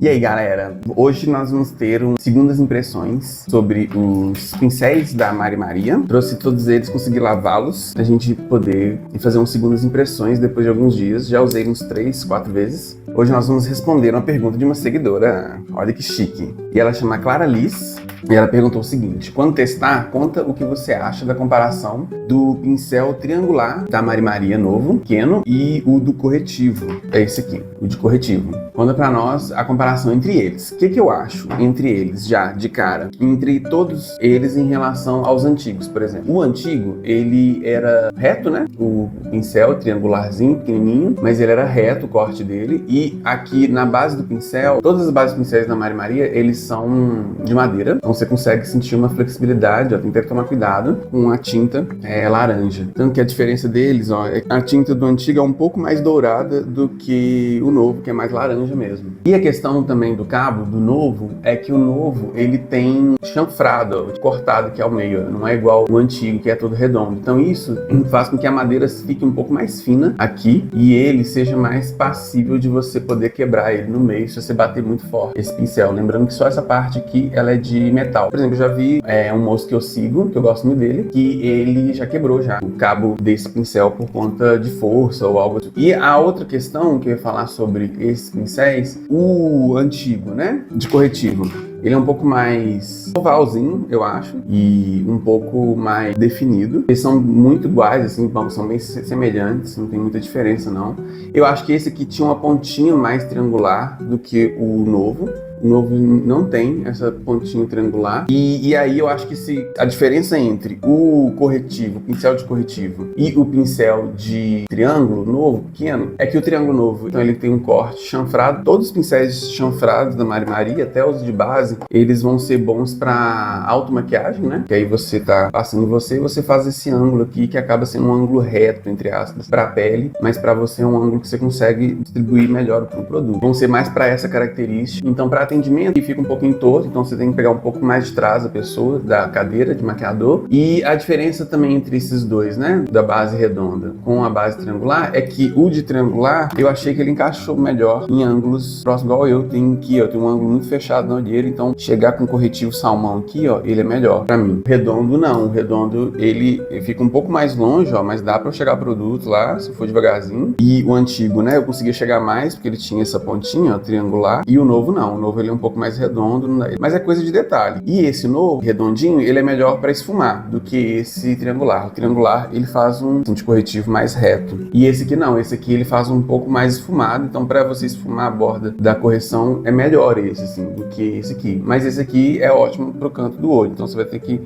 E aí, galera, hoje nós vamos ter segundas impressões sobre os pincéis da Mari Maria. Trouxe todos eles, consegui lavá-los pra gente poder fazer umas segundas impressões depois de alguns dias. Já usei uns 3, 4 vezes. Hoje nós vamos responder uma pergunta de uma seguidora. Olha que chique. E ela chama Clara Liz. E ela perguntou o seguinte: quando testar, conta o que você acha da comparação do pincel triangular da Mari Maria novo, pequeno, e o do corretivo. É esse aqui, o de corretivo. Conta pra nós a comparação entre eles. O que eu acho entre eles, já de cara? Entre todos eles em relação aos antigos, por exemplo. O antigo, ele era reto, né? O pincel triangularzinho, pequenininho, mas ele era reto, o corte dele. E aqui na base do pincel, todas as bases dos pincéis da Mari Maria, eles são de madeira. Então você consegue sentir uma flexibilidade, ó, tem que tomar cuidado com a tinta laranja. Tanto que a diferença deles, ó, a tinta do antigo é um pouco mais dourada do que o novo, que é mais laranja mesmo. E a questão também do cabo, do novo, é que o novo, ele tem chanfrado, ó, cortado aqui ao meio, ó, não é igual o antigo, que é todo redondo. Então isso faz com que a madeira fique um pouco mais fina aqui e ele seja mais passível de você poder quebrar ele no meio se você bater muito forte esse pincel. Lembrando que só essa parte aqui, ela é de metal. Por exemplo, eu já vi um moço que eu sigo, que eu gosto muito dele, que ele já quebrou já o cabo desse pincel por conta de força ou algo assim. E a outra questão que eu ia falar sobre esses pincéis, o antigo, né, de corretivo, ele é um pouco mais ovalzinho, eu acho, e um pouco mais definido. Eles são muito iguais, assim, são bem semelhantes, não tem muita diferença, não. Eu acho que esse aqui tinha uma pontinha mais triangular do que o novo. O novo não tem essa pontinha triangular. E aí eu acho que a diferença entre o corretivo, o pincel de corretivo, e o pincel de triângulo novo, pequeno, é que o triângulo novo, então ele tem um corte chanfrado. Todos os pincéis chanfrados da Mari Maria, até os de base, eles vão ser bons para automaquiagem, né? Que aí você tá passando e você faz esse ângulo aqui, que acaba sendo um ângulo reto, entre aspas, para a pele, mas para você é um ângulo que você consegue distribuir melhor pro produto. Vão ser mais para essa característica. Então, para atendimento, fica um pouquinho torto, então você tem que pegar um pouco mais de trás da pessoa, da cadeira de maquiador. E a diferença também entre esses dois, né, da base redonda com a base triangular, é que o de triangular, eu achei que ele encaixou melhor em ângulos próximos, igual eu tenho aqui, ó, tem um ângulo muito fechado na olheira, então chegar com o corretivo salmão aqui, ó, ele é melhor pra mim. Redondo não, o redondo ele fica um pouco mais longe, ó, mas dá pra eu chegar produto lá, se for devagarzinho. E o antigo, né, eu conseguia chegar mais, porque ele tinha essa pontinha, ó, triangular, e o novo não, o novo ele é um pouco mais redondo, mas é coisa de detalhe. E esse novo, redondinho, ele é melhor para esfumar do que esse triangular. O triangular, ele faz um de corretivo mais reto. E esse aqui não, esse aqui ele faz um pouco mais esfumado, então para você esfumar a borda da correção é melhor esse, assim, do que esse aqui. Mas esse aqui é ótimo pro canto do olho, então você vai ter que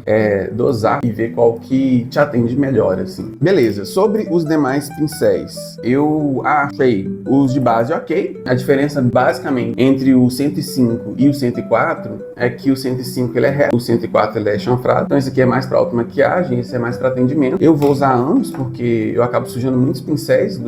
dosar e ver qual que te atende melhor, assim. Beleza, sobre os demais pincéis, eu achei os de base ok. A diferença basicamente entre o 105 e o 104 é que o 105 ele é reto, o 104 ele é chanfrado, então esse aqui é mais para automaquiagem, esse é mais para atendimento. Eu vou usar ambos porque eu acabo sujando muitos pincéis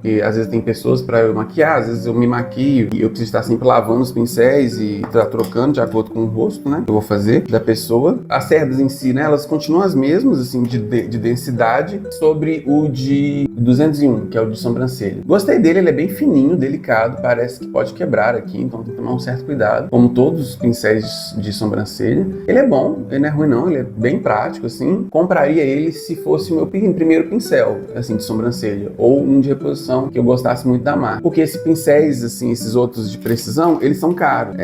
e às vezes tem pessoas para eu maquiar, às vezes eu me maquio e eu preciso estar sempre lavando os pincéis e tá trocando de acordo com o rosto, né, que eu vou fazer da pessoa. As cerdas em si, né, elas continuam as mesmas, assim, de densidade, sobre o de 201, que é o de sobrancelha. Gostei dele, ele é bem fininho, delicado, parece que pode quebrar aqui, então tem que tomar um certo cuidado, como todos os pincéis de sobrancelha. Ele é bom, ele não é ruim não, ele é bem prático, assim. Compraria ele se fosse o meu primeiro pincel, assim, de sobrancelha, ou um de reposição que eu gostasse muito da marca. Porque esses pincéis, assim, esses outros de precisão, eles são caros.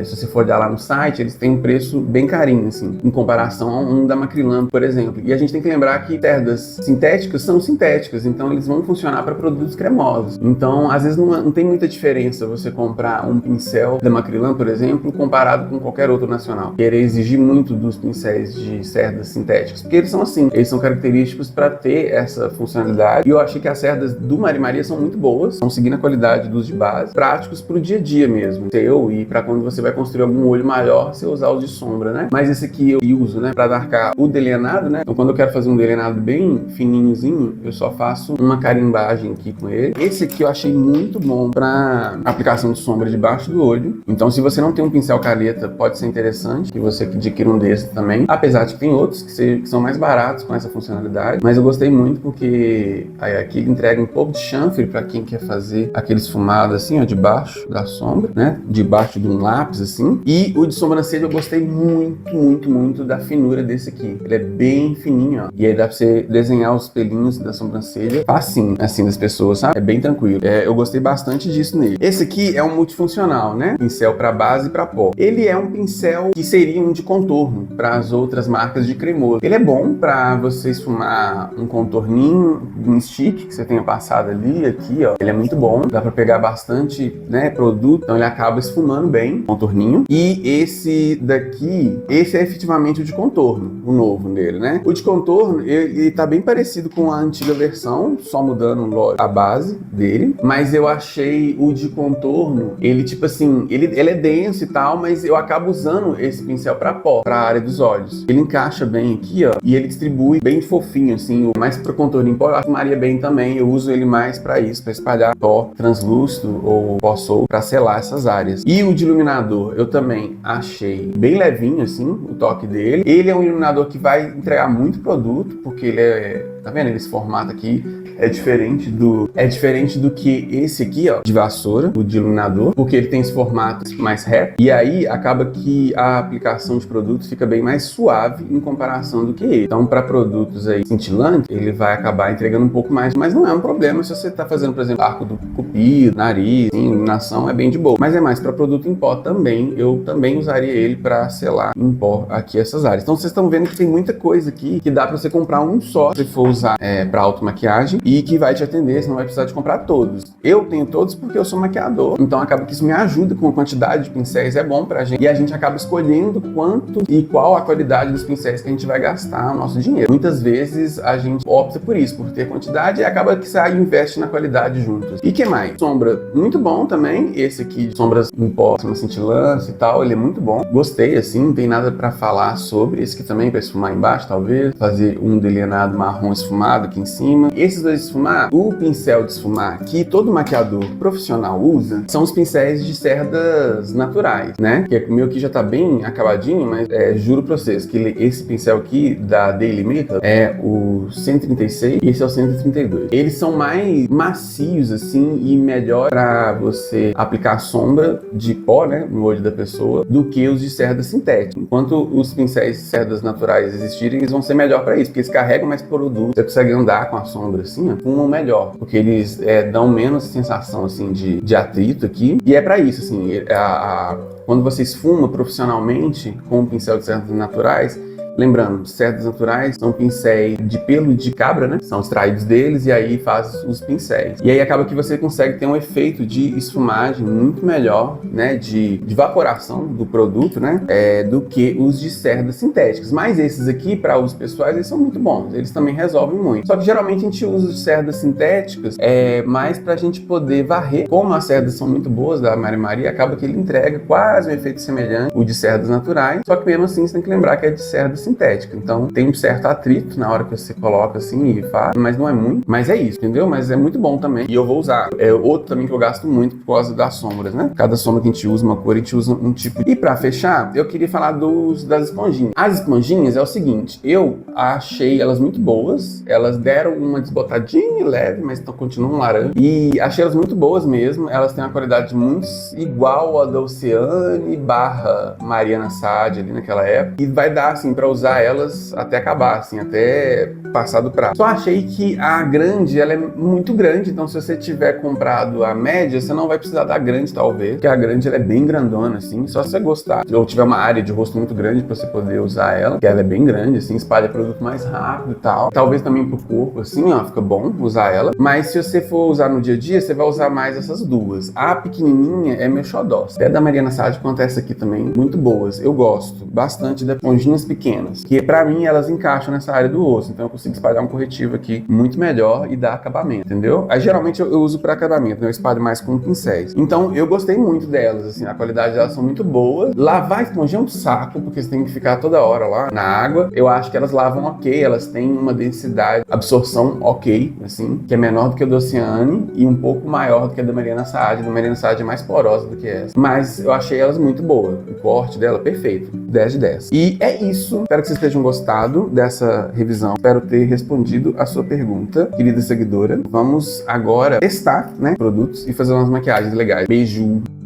Se você for olhar lá no site, eles têm um preço bem carinho, assim, em comparação a um da Macrylan, por exemplo. E a gente tem que lembrar que cerdas sintéticas são sintéticas, então eles vão funcionar para produtos cremosos. Então, às vezes não tem muita diferença você comprar um pincel da Macrylan, por exemplo, comparado com qualquer outro nacional. Querer exigir muito dos pincéis de cerdas sintéticas, porque eles são assim, eles são característicos para ter essa funcionalidade. E eu achei que as cerdas do Mari Maria são muito boas, estão seguindo a qualidade dos de base, práticos para o dia a dia mesmo, seu, e para quando você vai construir algum olho maior, você usar o de sombra, né? Mas esse aqui eu uso, né, pra marcar o delineado, né? Então quando eu quero fazer um delineado bem fininhozinho, eu só faço uma carimbagem aqui com ele. Esse aqui eu achei muito bom pra aplicação de sombra debaixo do olho. Então se você não tem um pincel caneta, pode ser interessante que você adquira um desse também. Apesar de que tem outros que são mais baratos com essa funcionalidade, mas eu gostei muito porque aí aqui entrega um pouco de chanfre pra quem quer fazer aquele esfumado assim, ó, debaixo da sombra, né? Debaixo de um lápis assim. E o de sobrancelha eu gostei muito da finura desse aqui. Ele é bem fininho, ó. E aí dá pra você desenhar os pelinhos da sobrancelha facinho, assim, das pessoas, sabe? É bem tranquilo. Eu gostei bastante disso nele. Esse aqui é um multifuncional, né? Pincel pra base e pra pó. Ele é um pincel que seria um de contorno para as outras marcas de cremoso. Ele é bom pra você esfumar um contorninho, um stick que você tenha passado ali, aqui, ó. Ele é muito bom. Dá pra pegar bastante, né, produto. Então ele acaba esfumando bem, contorninho. E esse daqui, esse é efetivamente o de contorno, o novo dele, né? O de contorno, ele tá bem parecido com a antiga versão, só mudando a base dele. Mas eu achei o de contorno, ele tipo assim, ele é denso e tal, mas eu acabo usando esse pincel pra pó, pra área dos olhos. Ele encaixa bem aqui, ó, e ele distribui bem fofinho, assim, mais pro contorno em pó. Eu arrumaria bem também, eu uso ele mais pra isso, pra espalhar pó translúcido ou pó solto, pra selar essas áreas. E o de iluminador, eu também achei bem levinho, assim, o toque dele. Ele é um iluminador que vai entregar muito produto, porque ele tá vendo esse formato aqui? É diferente do que esse aqui, ó, de vassoura, o de iluminador, porque ele tem esse formato mais reto, e aí acaba que a aplicação de produto fica bem mais suave em comparação do que ele. Então, para produtos aí cintilantes, ele vai acabar entregando um pouco mais, mas não é um problema se você tá fazendo, por exemplo, arco do cupido, nariz, assim, iluminação, é bem de boa. Mas é mais para produto em pó também, eu também usaria ele para selar em pó aqui essas áreas. Então, vocês estão vendo que tem muita coisa aqui que dá para você comprar um só, se for usar para automaquiagem, e que vai te atender, você não vai precisar de comprar todos. Eu tenho todos porque eu sou maquiador, então acaba que isso me ajuda com a quantidade de pincéis, é bom pra gente, e a gente acaba escolhendo quanto e qual a qualidade dos pincéis que a gente vai gastar o nosso dinheiro. Muitas vezes a gente opta por isso, por ter quantidade, e acaba que você investe na qualidade juntos. E que mais? Sombra, muito bom também, esse aqui de sombras em pó, cintilante e tal, ele é muito bom. Gostei, assim, não tem nada pra falar sobre. Esse aqui também pra esfumar embaixo, talvez, fazer um delineado marrom esfumado aqui em cima. Esses dois esfumar, o pincel de esfumar que todo maquiador profissional usa são os pincéis de cerdas naturais, né? Que o meu aqui já tá bem acabadinho, mas juro pra vocês que esse pincel aqui da Daily Makeup é o 136 e esse é o 132. Eles são mais macios, assim, e melhor pra você aplicar sombra de pó, né, no olho da pessoa, do que os de cerda sintética. Enquanto os pincéis de cerdas naturais existirem, eles vão ser melhor pra isso, porque eles carregam mais produto, você consegue andar com a sombra assim, ó, fumam melhor, porque eles dão menos sensação assim de atrito aqui, e é pra isso, assim, quando você esfuma profissionalmente com um pincel de cerdas naturais, lembrando, cerdas naturais são pincéis de pelo de cabra, né? São extraídos deles e aí faz os pincéis. E aí acaba que você consegue ter um efeito de esfumagem muito melhor, né? De evaporação do produto, né? Do que os de cerdas sintéticas. Mas esses aqui, para usos pessoais, eles são muito bons. Eles também resolvem muito. Só que geralmente a gente usa os de cerdas sintéticas mais pra gente poder varrer. Como as cerdas são muito boas da Mari Maria, acaba que ele entrega quase um efeito semelhante ao de cerdas naturais. Só que mesmo assim você tem que lembrar que é de cerdas sintética, então tem um certo atrito na hora que você coloca assim e faz, mas não é muito, mas é isso, entendeu? Mas é muito bom também, e eu vou usar. Outro também que eu gasto muito por causa das sombras, né? Cada sombra que a gente usa uma cor, a gente usa um tipo. E pra fechar, eu queria falar das esponjinhas. As esponjinhas é o seguinte, eu achei elas muito boas, elas deram uma desbotadinha leve, mas continuam laranja, e achei elas muito boas mesmo, elas têm uma qualidade muito igual a da Oceane / Mariana Saad ali naquela época, e vai dar assim pra usar elas até acabar, assim, até passar do prazo. Só achei que a grande, ela é muito grande, então se você tiver comprado a média, você não vai precisar da grande, talvez, porque a grande ela é bem grandona, assim, só se você gostar. Ou tiver uma área de rosto muito grande pra você poder usar ela, que ela é bem grande, assim, espalha produto mais rápido e tal. Talvez também pro corpo, assim, ó, fica bom usar ela. Mas se você for usar no dia a dia, você vai usar mais essas duas. A pequenininha é meu xodó. Até da Mariana Saad, quanto essa aqui também, muito boas. Eu gosto bastante das esponjinhas pequenas, que pra mim elas encaixam nessa área do rosto, então eu consigo espalhar um corretivo aqui muito melhor e dar acabamento, entendeu? Aí geralmente eu uso para acabamento, né? Eu espalho mais com pincéis. Então eu gostei muito delas, assim, a qualidade delas são muito boa. Lavar esponja é um saco, porque você tem que ficar toda hora lá na água. Eu acho que elas lavam ok, elas têm uma densidade, absorção ok, assim, que é menor do que a do Oceane e um pouco maior do que a da Mariana Saad. A da Mariana Saad é mais porosa do que essa. Mas eu achei elas muito boas. O corte dela, perfeito. 10 de 10. E é isso. Espero que vocês tenham gostado dessa revisão. Espero ter respondido a sua pergunta, querida seguidora. Vamos agora testar, né, produtos e fazer umas maquiagens legais. Beijo!